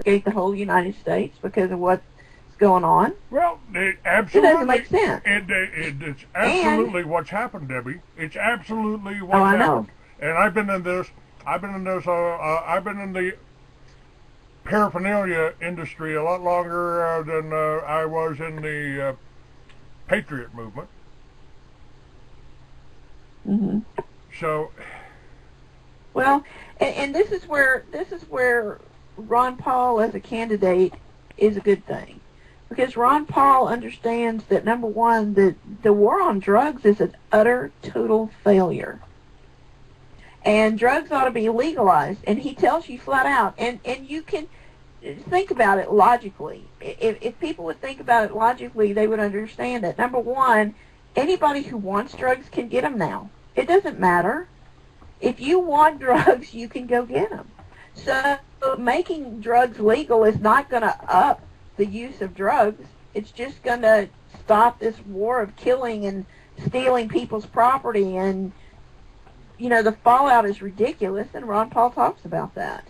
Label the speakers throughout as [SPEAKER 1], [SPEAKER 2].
[SPEAKER 1] the whole United States because of what's going on.
[SPEAKER 2] Well,
[SPEAKER 1] It doesn't make sense.
[SPEAKER 2] It's
[SPEAKER 1] And
[SPEAKER 2] absolutely what's happened, Debbie. It's absolutely
[SPEAKER 1] oh,
[SPEAKER 2] what's
[SPEAKER 1] I know.
[SPEAKER 2] happened. And I've been in this. I've been in this. I've been in the paraphernalia industry a lot longer than I was in the Patriot movement.
[SPEAKER 1] Hmm.
[SPEAKER 2] So,
[SPEAKER 1] Well, and this is where Ron Paul as a candidate is a good thing, because Ron Paul understands that, number one, the war on drugs is an utter total failure, and drugs ought to be legalized. And he tells you flat out, and you can think about it logically. If people would think about it logically, they would understand it. Number one, anybody who wants drugs can get them now. It doesn't matter. If you want drugs, you can go get them. So making drugs legal is not going to up the use of drugs. It's just going to stop this war of killing and stealing people's property. And, the fallout is ridiculous, and Ron Paul talks about that.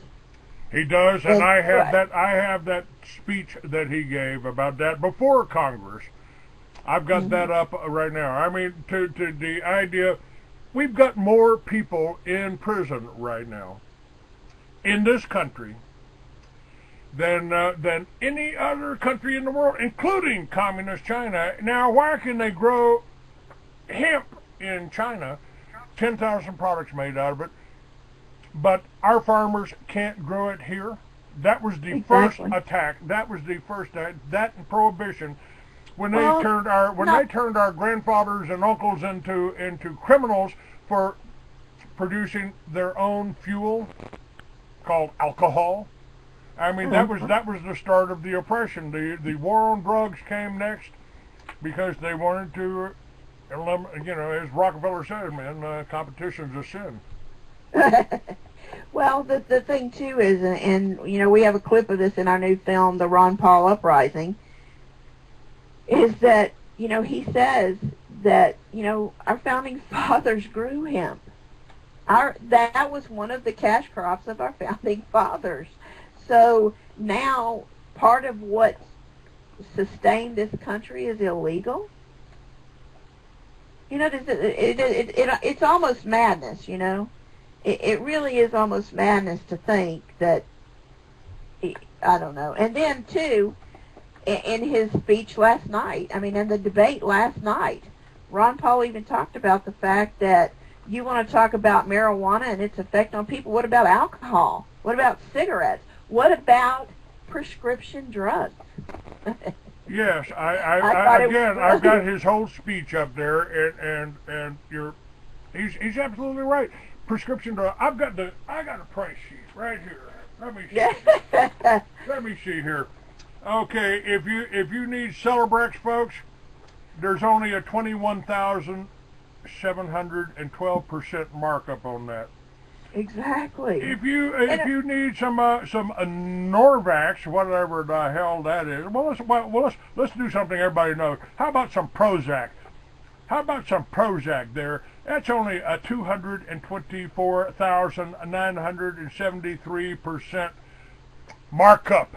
[SPEAKER 2] he does, and I have
[SPEAKER 1] right.
[SPEAKER 2] that. I have that speech that he gave about that before Congress. I've got that up right now. I mean, to the idea, we've got more people in prison right now in this country than any other country in the world, including communist China. Now, why can they grow hemp in China? 10,000 products made out of it, but our farmers can't grow it here. That was the first attack. That was the first that and prohibition. When they turned our grandfathers and uncles into criminals for producing their own fuel called alcohol. I mean, that was the start of the oppression. The war on drugs came next because they wanted to, as Rockefeller says, man, competition's a sin.
[SPEAKER 1] Well, the thing too is, and we have a clip of this in our new film, The Ron Paul Uprising, is that, he says that, our founding fathers grew hemp. That was one of the cash crops of our founding fathers. So now part of what sustained this country is illegal. It's almost madness, It really is almost madness to think that, I don't know. And then, too, in his speech last night, in the debate last night, Ron Paul even talked about the fact that you want to talk about marijuana and its effect on people. What about alcohol? What about cigarettes? What about prescription drugs?
[SPEAKER 2] Yes, I've got his whole speech up there, and he's absolutely right. Prescription drug. I got a price sheet right here. Let me see. Let me see here. Okay, if you need Celebrex, folks, there's only a 21,712% markup on that.
[SPEAKER 1] Exactly.
[SPEAKER 2] If you need some Norvax, whatever the hell that is, let's do something everybody knows. How about some Prozac? How about some Prozac there? That's only a 224,973% markup.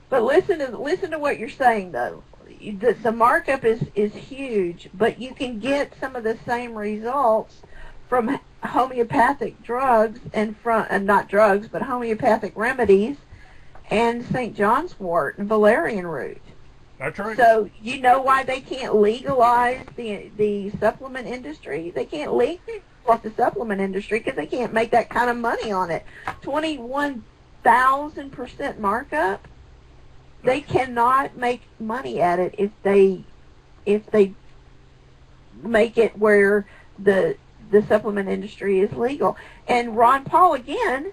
[SPEAKER 1] But listen to what you're saying, though. The markup is huge, but you can get some of the same results from homeopathic drugs and not drugs, but homeopathic remedies and St. John's wort and valerian root.
[SPEAKER 2] That's right.
[SPEAKER 1] So you know why they can't legalize the supplement industry? They can't legalize the supplement industry because they can't make that kind of money on it. 21,000% markup. They cannot make money at it if they make it where the supplement industry is legal. And Ron Paul again,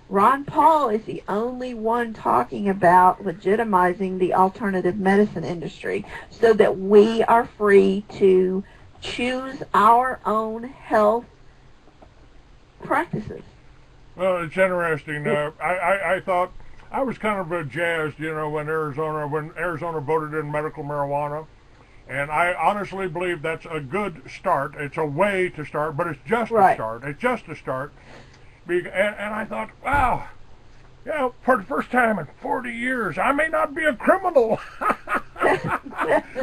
[SPEAKER 1] Ron Paul is the only one talking about legitimizing the alternative medicine industry so that we are free to choose our own health practices.
[SPEAKER 2] Well, it's interesting. I thought I was kind of jazzed, when Arizona voted in medical marijuana. And I honestly believe that's a good start. It's a way to start, but it's just a start. It's just a start. And I thought, wow, You know, for the first time in 40 years, I may not be a criminal.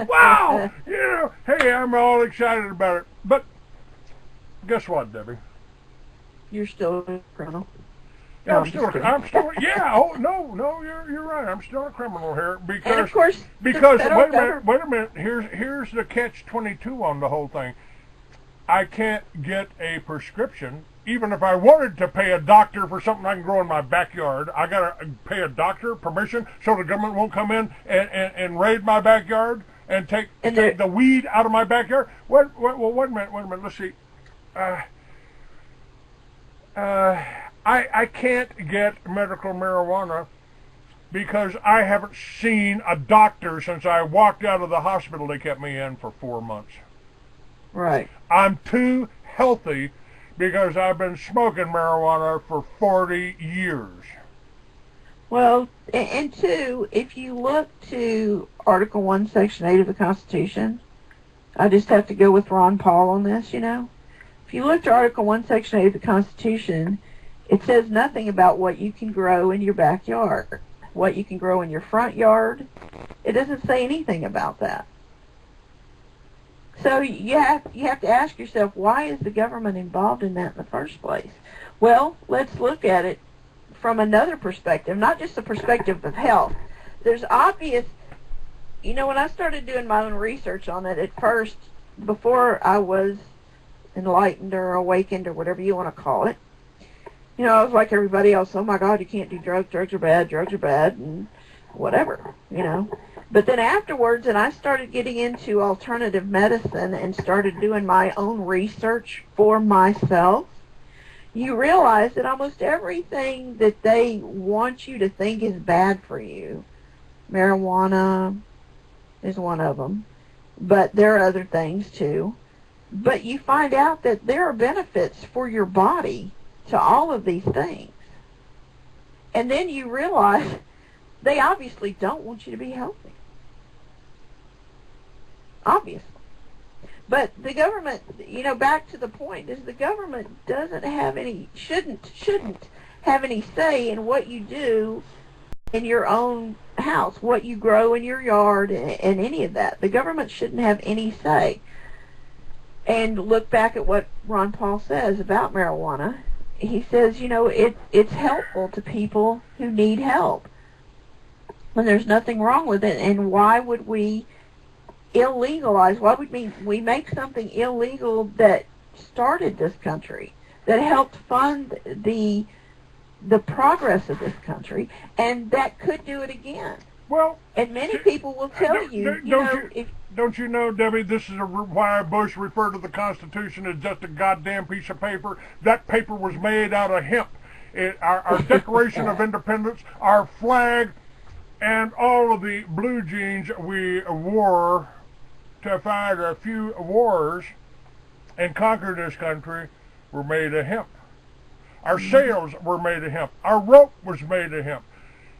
[SPEAKER 2] Wow! You know, hey, I'm all excited about it. But guess what, Debbie?
[SPEAKER 1] You're still a criminal.
[SPEAKER 2] Yeah,
[SPEAKER 1] No,
[SPEAKER 2] I'm still, yeah. Oh no, you're right. I'm still a criminal here because,
[SPEAKER 1] and of course,
[SPEAKER 2] because wait a minute. Here's the catch-22 on the whole thing. I can't get a prescription, even if I wanted to pay a doctor for something I can grow in my backyard. I gotta pay a doctor permission so the government won't come in and raid my backyard and take the weed out of my backyard. Wait a minute. Let's see. I can't get medical marijuana because I haven't seen a doctor since I walked out of the hospital they kept me in for 4 months.
[SPEAKER 1] Right.
[SPEAKER 2] I'm too healthy because I've been smoking marijuana for 40 years.
[SPEAKER 1] Well, and two, if you look to Article 1, Section 8 of the Constitution, I just have to go with Ron Paul on this, you know. If you look to Article 1, Section 8 of the Constitution, it says nothing about what you can grow in your backyard, what you can grow in your front yard. It doesn't say anything about that. So you have to ask yourself, why is the government involved in that in the first place? Well, let's look at it from another perspective, not just the perspective of health. There's obvious, you know, when I started doing my own research on it at first, before I was enlightened or awakened or whatever you want to call it, you know, I was like everybody else, oh my God, you can't do drugs are bad, and whatever, you know. But then afterwards, and I started getting into alternative medicine and started doing my own research for myself, you realize that almost everything that they want you to think is bad for you, marijuana is one of them, but there are other things too, but you find out that there are benefits for your body to all of these things. And then you realize they obviously don't want you to be healthy. Obviously. But the government, you know, back to the point, is the government doesn't have any, shouldn't have any say in what you do in your own house, what you grow in your yard, and any of that. The government shouldn't have any say. And look back at what Ron Paul says about marijuana. He says, you know, it's helpful to people who need help. And there's nothing wrong with it. And why would we illegalize, why would we make something illegal that started this country, that helped fund the progress of this country, and that could do it again?
[SPEAKER 2] Well,
[SPEAKER 1] and many people will tell
[SPEAKER 2] don't you know, Debbie, this is why Bush referred to the Constitution as just a goddamn piece of paper. That paper was made out of hemp. Our Declaration of Independence, our flag, and all of the blue jeans we wore to fight a few wars and conquer this country were made of hemp. Our sails were made of hemp. Our rope was made of hemp.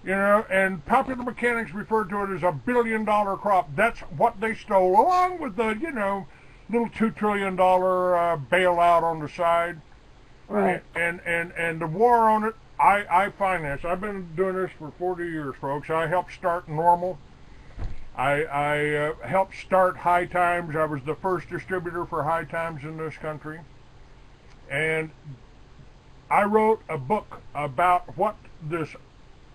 [SPEAKER 2] You know, and popular mechanics referred to it as a $1 billion crop. That's what they stole, along with the, you know, little $2 trillion bailout on the side.
[SPEAKER 1] Right.
[SPEAKER 2] And the war on it, I financed. I've been doing this for 40 years, folks. I helped start Normal. I helped start High Times. I was the first distributor for High Times in this country. And I wrote a book about what this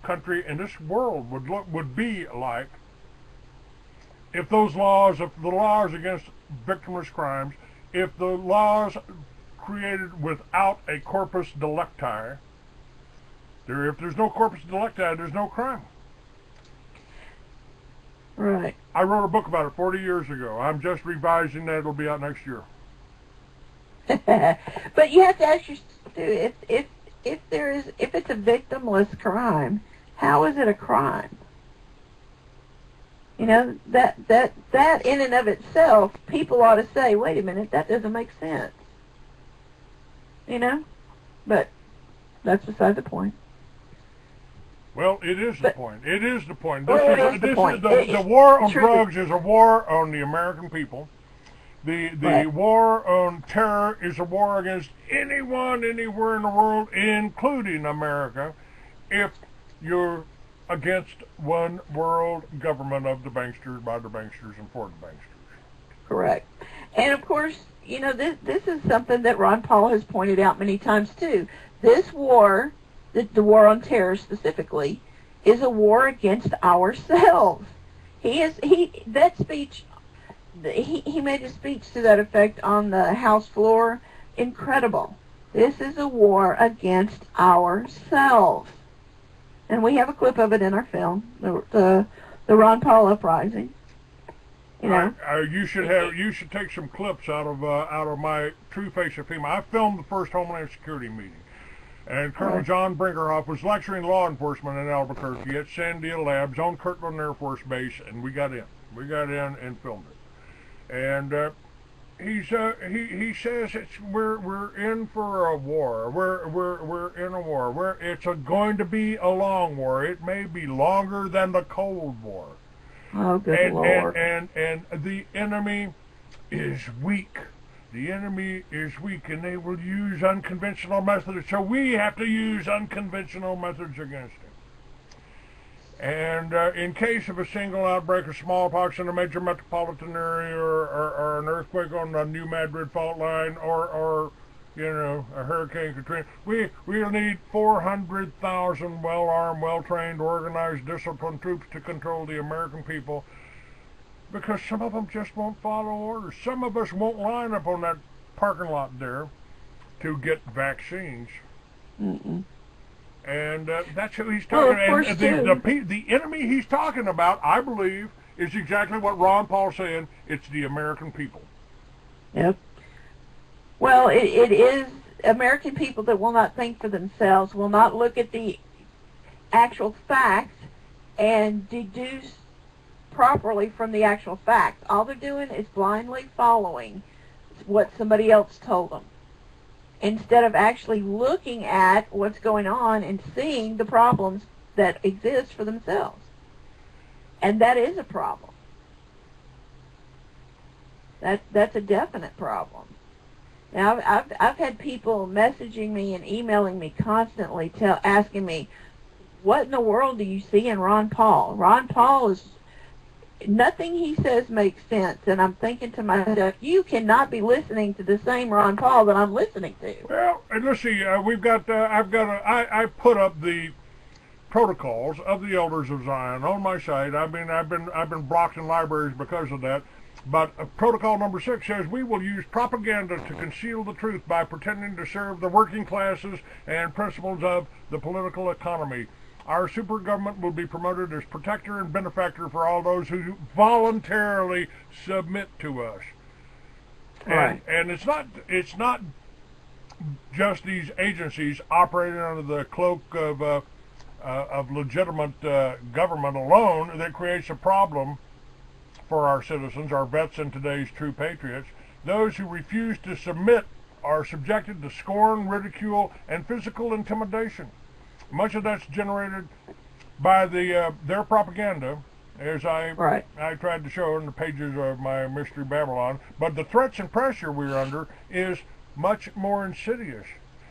[SPEAKER 2] country and this world would be like if the laws against victimless crimes, if the laws created without a corpus delicti, if there's no corpus delicti, there's no crime.
[SPEAKER 1] Right.
[SPEAKER 2] I wrote a book about it 40 years ago. I'm just revising that. It'll be out next year.
[SPEAKER 1] But you have to ask yourself too, if it's a victimless crime, how is it a crime? You know, that in and of itself, people ought to say, wait a minute, that doesn't make sense. You know? But that's beside the point.
[SPEAKER 2] Well, it is the point. It is the point.
[SPEAKER 1] The
[SPEAKER 2] war on drugs is a war on the American people. The war on terror is a war against anyone, anywhere in the world, including America. If you're against one world government of the banksters, by the banksters, and for the banksters.
[SPEAKER 1] Correct. And of course, you know, this is something that Ron Paul has pointed out many times too. This war, the war on terror specifically, is a war against ourselves. He made a speech to that effect on the House floor. Incredible. This is a war against ourselves. And we have a clip of it in our film, the Ron Paul uprising. You know,
[SPEAKER 2] you should take some clips out of my True Face of FEMA. I filmed the first Homeland Security meeting, and Colonel John Brinkerhoff was lecturing law enforcement in Albuquerque at Sandia Labs on Kirtland Air Force Base, and we got in and filmed it. And he says we're in for a war. We're in a war. It's going to be a long war. It may be longer than the Cold War.
[SPEAKER 1] Oh, good Lord.
[SPEAKER 2] And the enemy is weak. The enemy is weak, and they will use unconventional methods. So we have to use unconventional methods against him. And in case of a single outbreak of smallpox in a major metropolitan area, or an earthquake on the New Madrid fault line, or you know, a Hurricane Katrina, we'll need 400,000 well-armed, well-trained, organized, disciplined troops to control the American people, because some of them just won't follow orders. Some of us won't line up on that parking lot there to get vaccines.
[SPEAKER 1] Mm-mm.
[SPEAKER 2] And that's who he's talking about. And the enemy he's talking about, I believe, is exactly what Ron Paul's saying. It's the American people.
[SPEAKER 1] Yep. Well, it is American people that will not think for themselves, will not look at the actual facts and deduce properly from the actual facts. All they're doing is blindly following what somebody else told them, instead of actually looking at what's going on and seeing the problems that exist for themselves. And that is a problem. That's a definite problem. Now, I've had people messaging me and emailing me constantly, asking me, what in the world do you see in Ron Paul? Ron Paul is, nothing he says makes sense. And I'm thinking to myself, you cannot be listening to the same Ron Paul that I'm listening to.
[SPEAKER 2] Well, and let's see, I put up the protocols of the Elders of Zion on my site. I've been blocked in libraries because of that. But protocol number 6 says we will use propaganda to conceal the truth by pretending to serve the working classes and principles of the political economy. Our super government will be promoted as protector and benefactor for all those who voluntarily submit to us.
[SPEAKER 1] Right.
[SPEAKER 2] And it's not just these agencies operating under the cloak of legitimate government alone that creates a problem for our citizens, our vets and today's true patriots. Those who refuse to submit are subjected to scorn, ridicule, and physical intimidation. Much of that's generated by their propaganda, as I tried to show in the pages of my Mystery Babylon. But the threats and pressure we're under is much more insidious.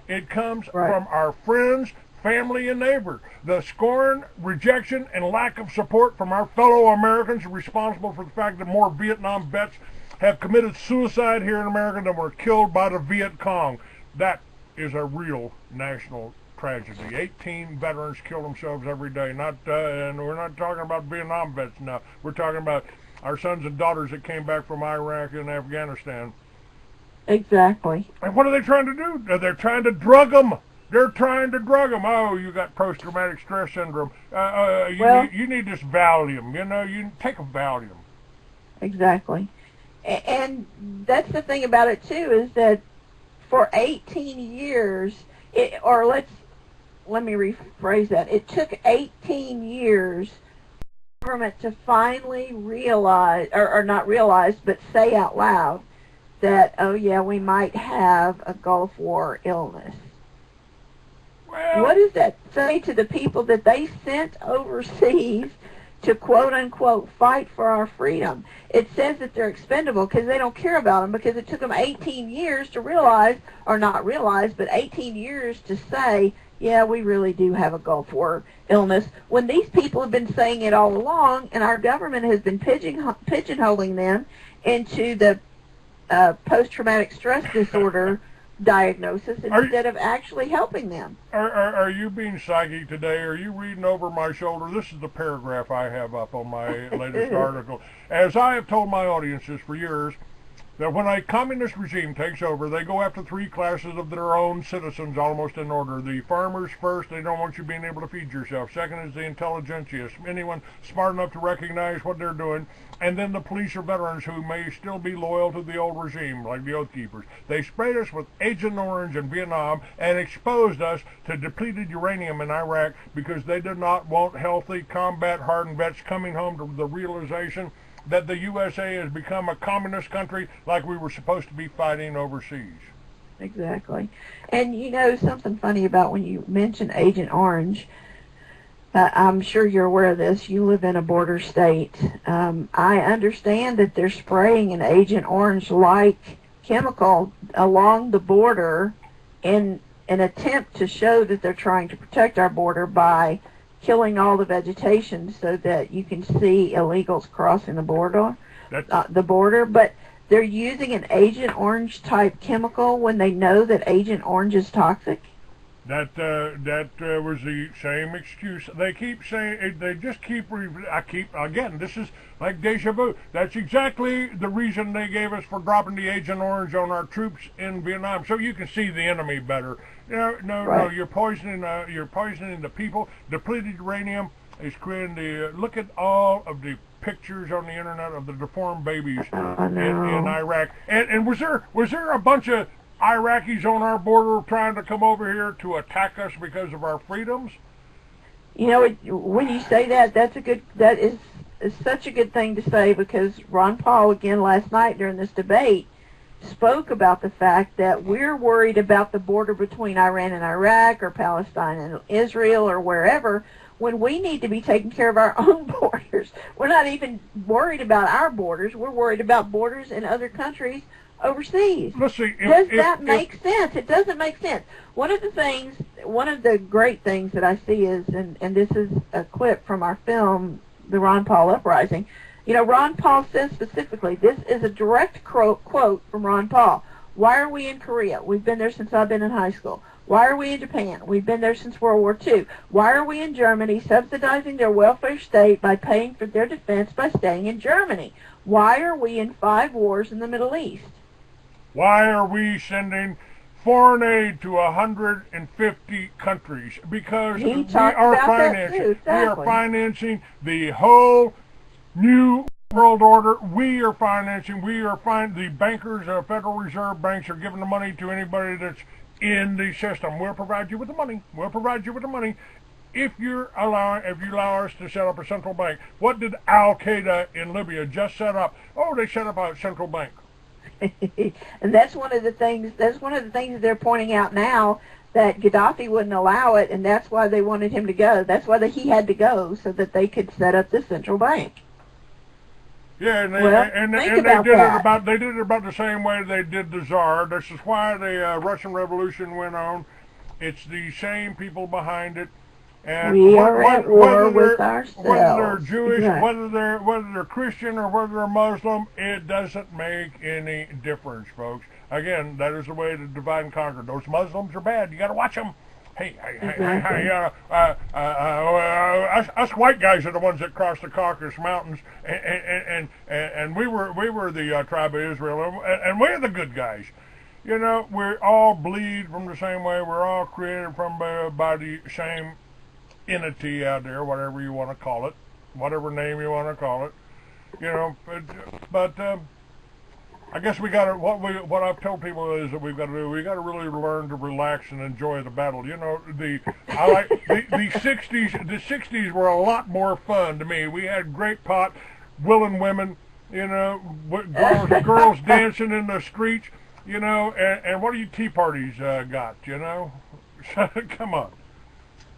[SPEAKER 2] It comes from our friends, family, and neighbor. The scorn, rejection, and lack of support from our fellow Americans are responsible for the fact that more Vietnam vets have committed suicide here in America than were killed by the Viet Cong. That is a real national tragedy. 18 veterans kill themselves every day. And we're not talking about Vietnam vets now. We're talking about our sons and daughters that came back from Iraq and Afghanistan.
[SPEAKER 1] Exactly.
[SPEAKER 2] And what are they trying to do? They're trying to drug them. They're trying to drug them. Oh, you got post-traumatic stress syndrome. You need this Valium. You know, you take a Valium.
[SPEAKER 1] Exactly. And that's the thing about it, too, is that for 18 years, let me rephrase that. It took 18 years for the government to finally realize, or not realize, but say out loud that, oh, yeah, we might have a Gulf War illness.
[SPEAKER 2] Well,
[SPEAKER 1] what does that say to the people that they sent overseas to quote-unquote fight for our freedom? It says that they're expendable because they don't care about them, because it took them 18 years to realize, or not realize, but 18 years to say, yeah, we really do have a Gulf War illness. When these people have been saying it all along, and our government has been pigeonholing them into the post-traumatic stress disorder diagnosis instead of actually helping them.
[SPEAKER 2] Are you being psychic today? Are you reading over my shoulder? This is the paragraph I have up on my latest article. As I have told my audiences for years, that when a communist regime takes over, they go after three classes of their own citizens almost in order. The farmers first, they don't want you being able to feed yourself. Second is the intelligentsia, anyone smart enough to recognize what they're doing. And then the police or veterans who may still be loyal to the old regime, like the Oath Keepers. They sprayed us with Agent Orange in Vietnam and exposed us to depleted uranium in Iraq because they did not want healthy, combat-hardened vets coming home to the realization that the USA has become a communist country like we were supposed to be fighting overseas.
[SPEAKER 1] Exactly. And you know something funny about when you mention Agent Orange, I'm sure you're aware of this. You live in a border state. I understand that they're spraying an Agent Orange-like chemical along the border in an attempt to show that they're trying to protect our border by killing all the vegetation so that you can see illegals crossing the border. But they're using an Agent Orange type chemical when they know that Agent Orange is toxic.
[SPEAKER 2] That was the same excuse. They keep saying, again, this is like deja vu. That's exactly the reason they gave us for dropping the Agent Orange on our troops in Vietnam, so you can see the enemy better. No, you're poisoning the people. Depleted uranium is creating look at all of the pictures on the internet of the deformed babies in Iraq. And was there a bunch of Iraqis on our border trying to come over here to attack us because of our freedoms?
[SPEAKER 1] You know, when you say that, that is such a good thing to say, because Ron Paul, again last night during this debate, spoke about the fact that we're worried about the border between Iran and Iraq or Palestine and Israel or wherever, when we need to be taking care of our own borders. We're not even worried about our borders. We're worried about borders in other countries overseas.
[SPEAKER 2] Let's see.
[SPEAKER 1] Does that make sense? It doesn't make sense. One of the great things that I see is, and this is a clip from our film, The Ron Paul Uprising. You know, Ron Paul says specifically, this is a direct quote from Ron Paul. Why are we in Korea? We've been there since I've been in high school. Why are we in Japan? We've been there since World War II. Why are we in Germany, subsidizing their welfare state by paying for their defense by staying in Germany? Why are we in 5 wars in the Middle East?
[SPEAKER 2] Why are we sending foreign aid to 150 countries? Because we are financing the whole New World Order. The bankers, Federal Reserve banks are giving the money to anybody that's in the system. We'll provide you with the money. If you allow us to set up a central bank. What did Al Qaeda in Libya just set up? Oh, they set up a central bank.
[SPEAKER 1] And that's one of the things that they're pointing out now, that Gaddafi wouldn't allow it, and that's why they wanted him to go. That's why he had to go, so that they could set up the central bank.
[SPEAKER 2] Yeah, they did it about the same way they did the Tsar. This is why the Russian Revolution went on. It's the same people behind it. And
[SPEAKER 1] we are at war with ourselves.
[SPEAKER 2] Whether they're Jewish, whether they're Christian, or whether they're Muslim, it doesn't make any difference, folks. Again, that is the way to divide and conquer. Those Muslims are bad. You got to watch them. Us white guys are the ones that crossed the Caucasus Mountains, and we were the tribe of Israel, and we're the good guys. You know, we all bleed from the same way. We're all created from by the same entity out there, whatever you want to call it, whatever name you want to call it. You know, but I guess we got to, what I've told people is that we've got to do, we got to really learn to relax and enjoy the battle. You know, the 60s, the 60s were a lot more fun to me. We had great pot, willing women, you know, girls dancing in the streets, you know, and what do you tea parties got, you know? Come on.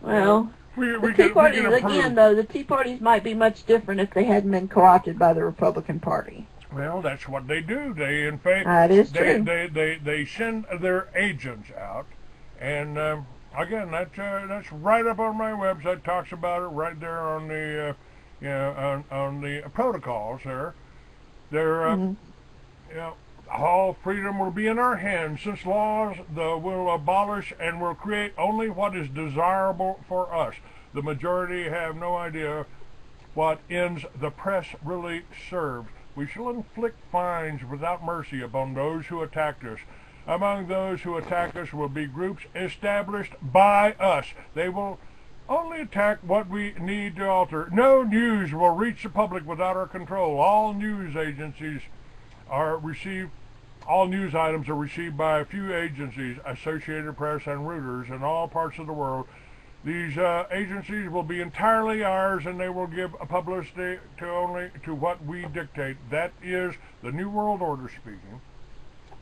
[SPEAKER 1] Well, the tea parties, again, though, the tea parties might be much different if they hadn't been co-opted by the Republican Party.
[SPEAKER 2] Well, that's what they do. They, in fact,
[SPEAKER 1] that is true.
[SPEAKER 2] They send their agents out, and again, that's right up on my website. Talks about it right there on the on the protocols there. There, you know, all freedom will be in our hands, since laws will abolish and will create only what is desirable for us. The majority have no idea what ends the press really serves. We shall inflict fines without mercy upon those who attack us. Among those who attack us will be groups established by us. They will only attack what we need to alter. No news will reach the public without our control. All news items are received by a few agencies, Associated Press and Reuters, in all parts of the world. These agencies will be entirely ours, and they will give publicity only to what we dictate. That is the New World Order speaking.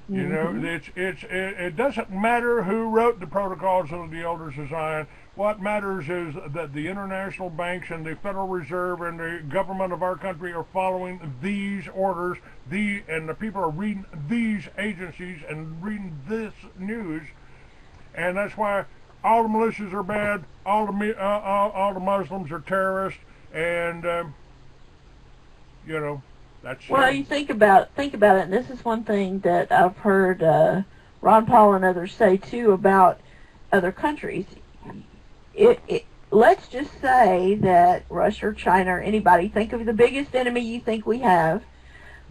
[SPEAKER 2] You know, it doesn't matter who wrote the protocols of the Elders of Zion. What matters is that the international banks and the Federal Reserve and the government of our country are following these orders. And the people are reading these agencies and reading this news, and that's why all the militias are bad. All the Muslims are terrorists, and you know.
[SPEAKER 1] Well, you think about it, and this is one thing that I've heard Ron Paul and others say too about other countries. Let's just say that Russia or China or anybody, think of the biggest enemy you think we have.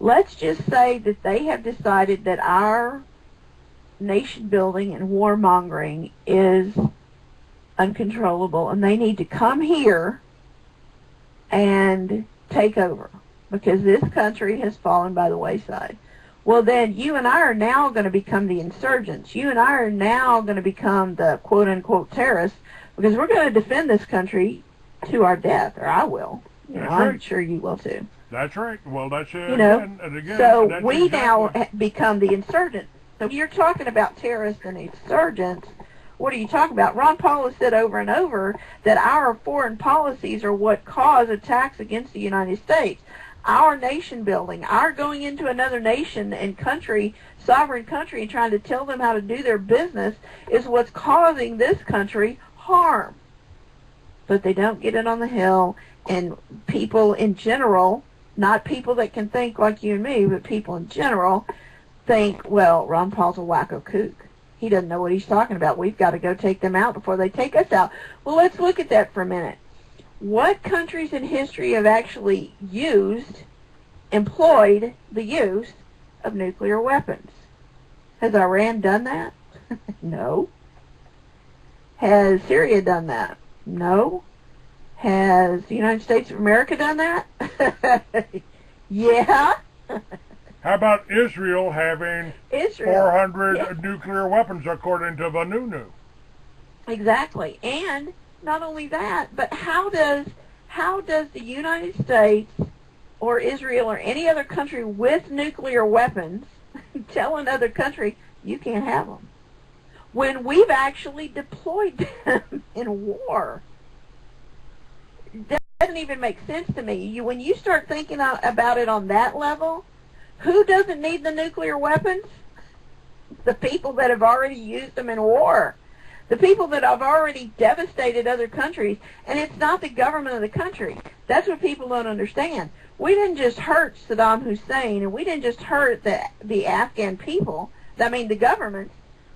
[SPEAKER 1] Let's just say that they have decided that our nation building and warmongering is uncontrollable, and they need to come here and take over, because this country has fallen by the wayside. Well, then you and I are now going to become the insurgents. You and I are now going to become the quote-unquote terrorists, because we're going to defend this country to our death, or I will. You know, I'm sure you will too.
[SPEAKER 2] That's right. Well, that's
[SPEAKER 1] you know.
[SPEAKER 2] Again,
[SPEAKER 1] so we now become the insurgents. So you're talking about terrorists and insurgents. What are you talking about? Ron Paul has said over and over that our foreign policies are what cause attacks against the United States. Our nation building, our going into another nation and country, sovereign country, and trying to tell them how to do their business is what's causing this country harm. But they don't get it on the Hill, and people in general, not people that can think like you and me, but people in general think, well, Ron Paul's a wacko kook. He doesn't know what he's talking about. We've got to go take them out before they take us out. Well, let's look at that for a minute. What countries in history have actually employed the use of nuclear weapons? Has Iran done that? No. Has Syria done that? No. Has the United States of America done that? Yeah.
[SPEAKER 2] How about Israel having 400 nuclear weapons, according to Vanunu?
[SPEAKER 1] Exactly. And not only that, but how does the United States or Israel or any other country with nuclear weapons tell another country, you can't have them, when we've actually deployed them in war? That doesn't even make sense to me. When you start thinking about it on that level, who doesn't need the nuclear weapons? The people that have already used them in war. The people that have already devastated other countries. And it's not the government of the country. That's what people don't understand. We didn't just hurt Saddam Hussein, and we didn't just hurt the Afghan people, the government.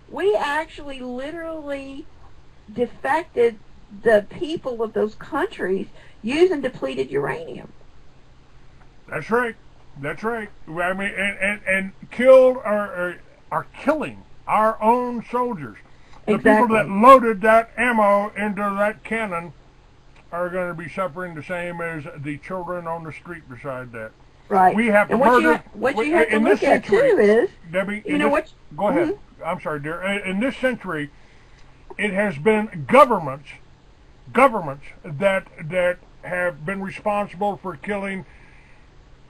[SPEAKER 1] We actually literally defected the people of those countries using depleted uranium.
[SPEAKER 2] That's right. That's right. I mean, and killed or are killing our own soldiers. The
[SPEAKER 1] Exactly.
[SPEAKER 2] people that loaded that ammo into that cannon are going to be suffering the same as the children on the street beside that.
[SPEAKER 1] Right.
[SPEAKER 2] We have
[SPEAKER 1] and
[SPEAKER 2] murdered.
[SPEAKER 1] What you have to look at too is,
[SPEAKER 2] Debbie,
[SPEAKER 1] go
[SPEAKER 2] ahead. I'm sorry, dear. In this century, it has been governments that have been responsible for killing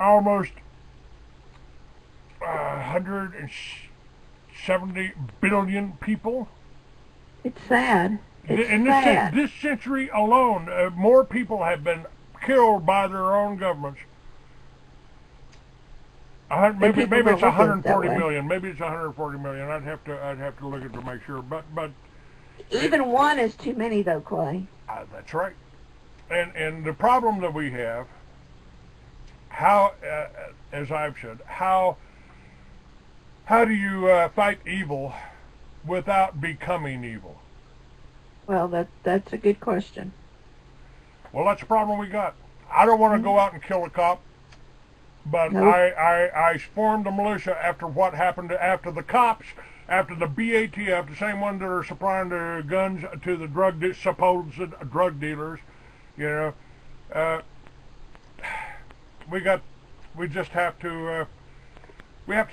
[SPEAKER 2] almost 170 billion people.
[SPEAKER 1] it's sad.
[SPEAKER 2] In this century alone, more people have been killed by their own governments. Maybe it's 140 million. Maybe it's 140 million. I'd have to look at it to make sure. But
[SPEAKER 1] Even one is too many, though, Clay.
[SPEAKER 2] That's right. And the problem that we have, how, as I've said, how do you fight evil without becoming evil?
[SPEAKER 1] Well, that's a good question.
[SPEAKER 2] Well, that's the problem we got. I don't want to go out and kill a cop, but
[SPEAKER 1] Nope.
[SPEAKER 2] I formed a militia after what happened after the cops, after the BATF, the same ones that are supplying the guns to the supposed drug dealers. You know, we just have to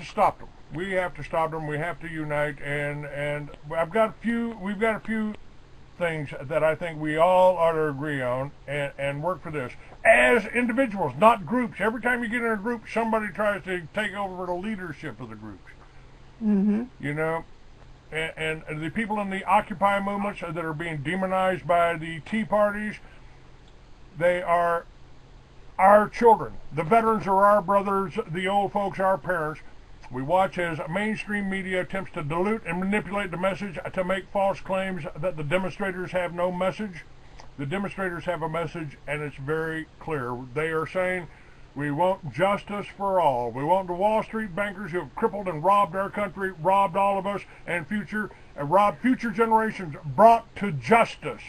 [SPEAKER 2] stop them. We have to stop them. We have to unite, and we've got a few things that I think we all ought to agree on and work for this as individuals, not groups. Every time you get in a group, somebody tries to take over the leadership of the groups.
[SPEAKER 1] Mm-hmm.
[SPEAKER 2] You know, and the people in the Occupy movements that are being demonized by the Tea Parties, they are our children. The veterans are our brothers. The old folks are our parents. We watch as mainstream media attempts to dilute and manipulate the message to make false claims that the demonstrators have no message. The demonstrators have a message, and it's very clear. They are saying, we want justice for all. We want the Wall Street bankers who have crippled and robbed our country, robbed all of us, and robbed future generations, brought to justice.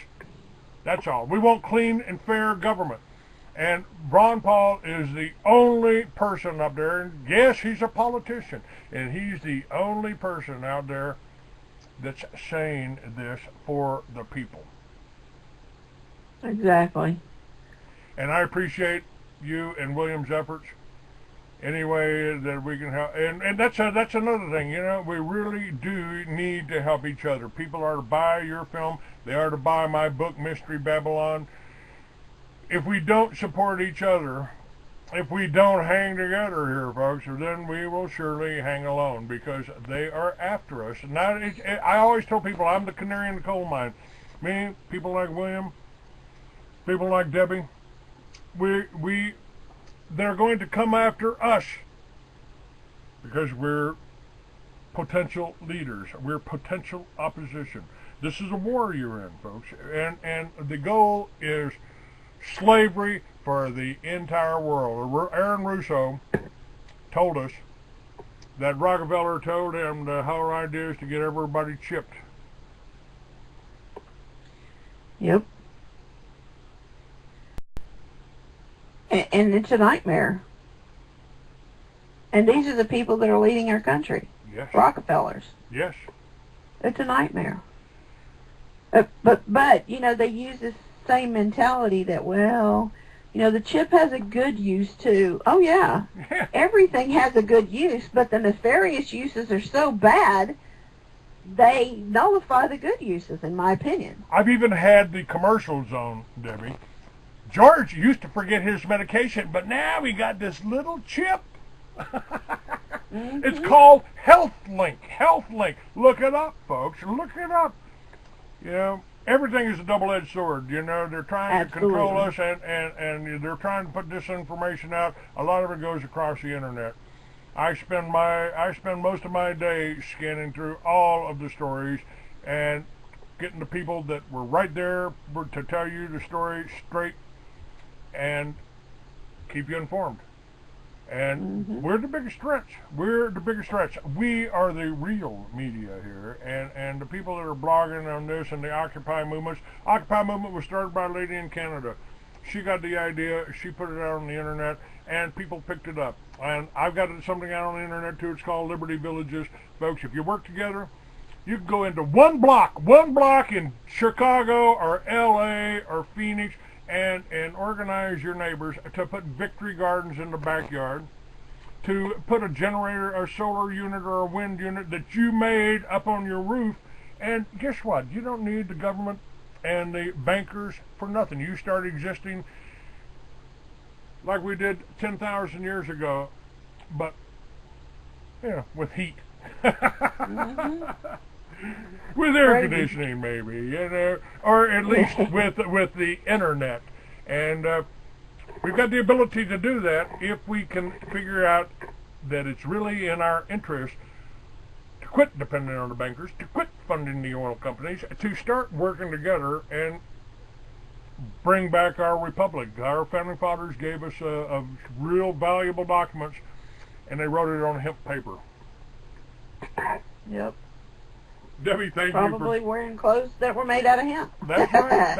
[SPEAKER 2] That's all. We want clean and fair government. And Ron Paul is the only person up there, and yes, he's a politician, and he's the only person out there that's saying this for the people.
[SPEAKER 1] Exactly.
[SPEAKER 2] And I appreciate you and William's efforts any way that we can help. And that's another thing, you know, we really do need to help each other. People are to buy your film. They are to buy my book, Mystery Babylon. If we don't support each other, if we don't hang together here, folks, then we will surely hang alone, because they are after us. Now, I always tell people I'm the canary in the coal mine. Me, people like William, people like Debbie, they're going to come after us because we're potential leaders. We're potential opposition. This is a war you're in, folks, and the goal is slavery for the entire world. Aaron Russo told us that Rockefeller told him the whole idea is to get everybody chipped.
[SPEAKER 1] Yep. And it's a nightmare. And these are the people that are leading our country.
[SPEAKER 2] Yes.
[SPEAKER 1] Rockefellers.
[SPEAKER 2] Yes.
[SPEAKER 1] It's a nightmare. But you know, they use this same mentality that, well, you know, the chip has a good use too. Oh yeah. Everything has a good use, but the nefarious uses are so bad they nullify the good uses, in my opinion.
[SPEAKER 2] I've even had the commercials on, Debbie. George used to forget his medication, but now we got this little chip. It's called HealthLink. HealthLink. Look it up, folks. Look it up. You know, everything is a double-edged sword. You know, they're trying to control us, and they're trying to put disinformation out. A lot of it goes across the internet. I spend most of my day scanning through all of the stories and getting the people that were right there to tell you the story straight and keep you informed. And we're the biggest threats. We're the biggest threats. We are the real media here, and the people that are blogging on this and the Occupy movements. Occupy movement was started by a lady in Canada. She got the idea, she put it out on the internet, and people picked it up. And I've got something out on the internet too. It's called Liberty Villages. Folks, if you work together, you can go into one block in Chicago or LA or Phoenix, and organize your neighbors to put Victory Gardens in the backyard, to put a generator, a solar unit, or a wind unit that you made up on your roof. And guess what? You don't need the government and the bankers for nothing. You start existing like we did 10,000 years ago, but, you know, with heat. With air conditioning, maybe, you know, or at least with the internet. And we've got the ability to do that if we can figure out that it's really in our interest to quit depending on the bankers, to quit funding the oil companies to start working together and bring back our republic. Our founding fathers gave us a real valuable documents, and they wrote it on hemp paper.
[SPEAKER 1] Yep.
[SPEAKER 2] Debbie, thank you
[SPEAKER 1] Probably wearing clothes that were made out of hemp.
[SPEAKER 2] That's right.